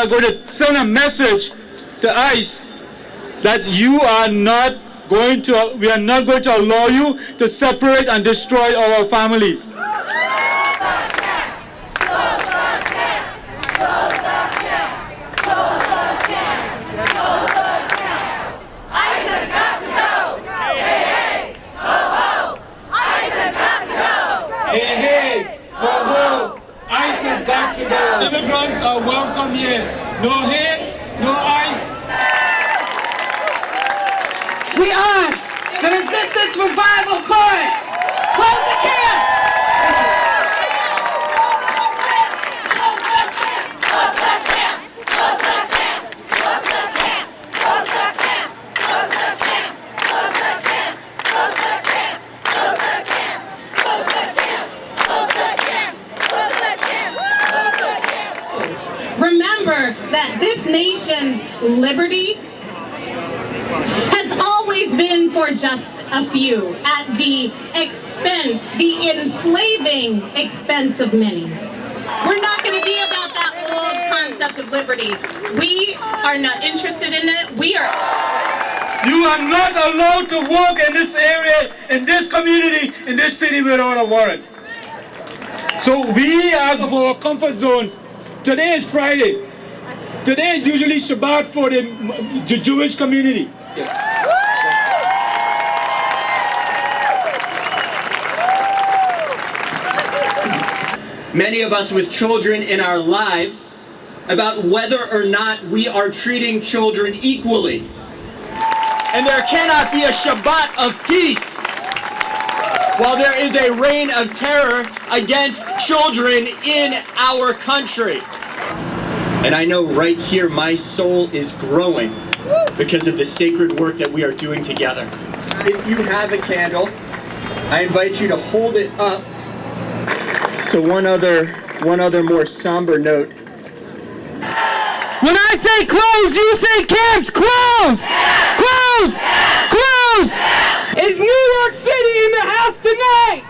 are going to send a message to ICE that we are not going to allow you to separate and destroy our families. Immigrants are welcome here. No hate, no ICE. We are the Resistance Revival Chorus. Close the camps. Close the camps. Close the camps. Close the camps. Close the camps. Close the camps. Close the camps. Close the camps. Close the camps. Close the camps. Close the camps. Close the camps. Close the camps. Close the camps. Remember that this nation's liberty has always been for just a few, at the expense, the enslaving expense of many. We're not going to be about that old concept of liberty. We are not interested in it. You are not allowed to walk in this area, in this community, in this city without a warrant. So we are out of our comfort zones. Today is Friday. Today is usually Shabbat for the Jewish community. Many of us with children in our lives, about whether or not we are treating children equally. And there cannot be a Shabbat of peace while there is a reign of terror against children in our country. And I know right here my soul is growing because of the sacred work that we are doing together. If you have a candle, I invite you to hold it up. So one other more somber note. When I say close, you say camps, close! Close! Close! Is New York City in the house tonight?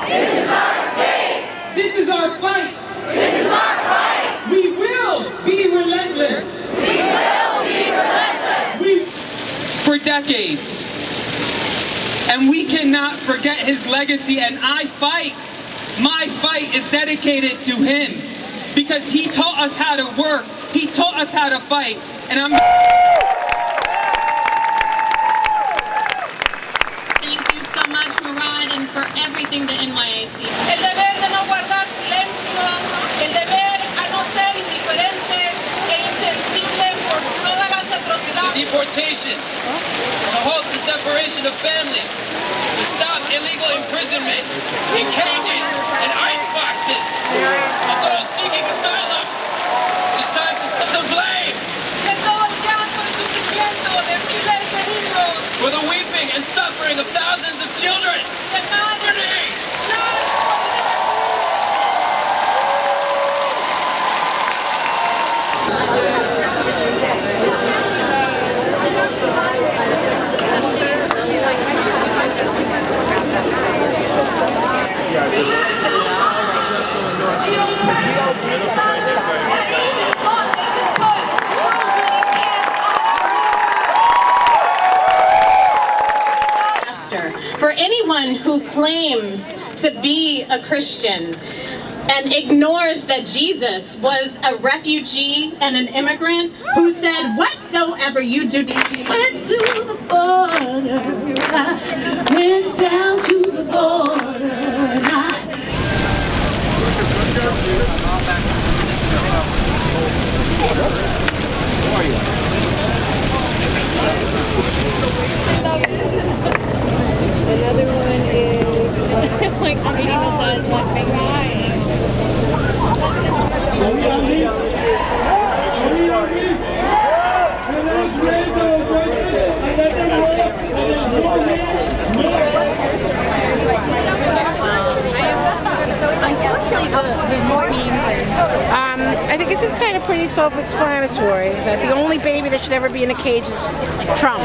This is our state. This is our fight. This is our fight. We will be relentless. We will be relentless. For decades. And we cannot forget his legacy, and I fight. My fight is dedicated to him because he taught us how to work. He taught us how to fight. And I'm... Thank you so much, Murad, and for everything that NYAC. El deber de no guardar silencio, el deber a no ser indiferente e insensible por todas las atrocidades. Deportations, to halt the separation of families, to stop illegal imprisonment in cages and ice boxes of those seeking asylum. It's time to stop to blame De todo el llanto y sufrimiento de miles de niños, for the weeping and suffering of thousands of children. de madres, For anyone who claims to be a Christian and ignores that Jesus was a refugee and an immigrant who said, whatsoever you do, Went to the border, I went down to the border, and I... Another one is like eating the sun, laughing. I think it's just kind of pretty self-explanatory that the only baby that should ever be in a cage is Trump.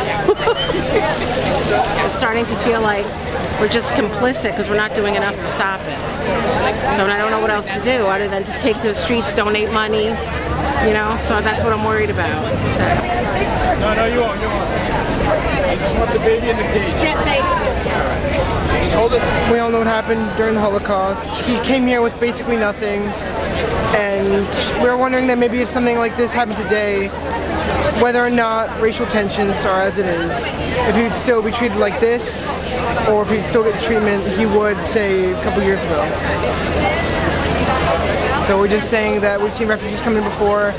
I'm starting to feel like we're just complicit because we're not doing enough to stop it. So I don't know what else to do other than to take to the streets, donate money, you know, so that's what I'm worried about. No, you won't. I just want the baby in the cage. Get baby. Just hold it. We all know what happened during the Holocaust. He came here with basically nothing, and we were wondering that maybe if something like this happened today, whether or not racial tensions are as it is, if he would still be treated like this, or if he'd still get treatment he would, say, a couple years ago. So we're just saying that we've seen refugees come in before,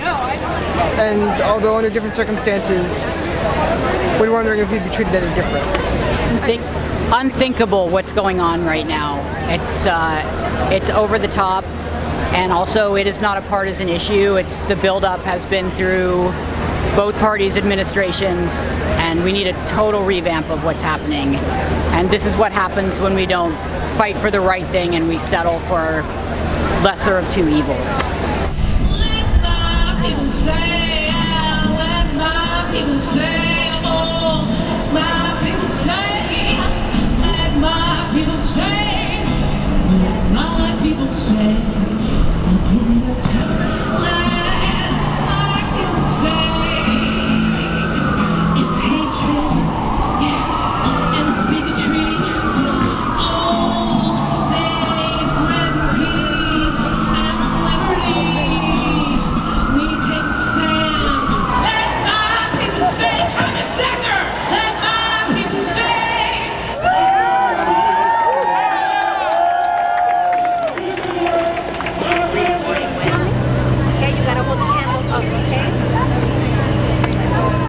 and although under different circumstances, we're wondering if he'd be treated any different. Unthinkable what's going on right now. It's over the top, and also it is not a partisan issue. It's the buildup has been through both parties' administrations, and we need a total revamp of what's happening. And this is what happens when we don't fight for the right thing and we settle for lesser of two evils. Let my people say, let my people say.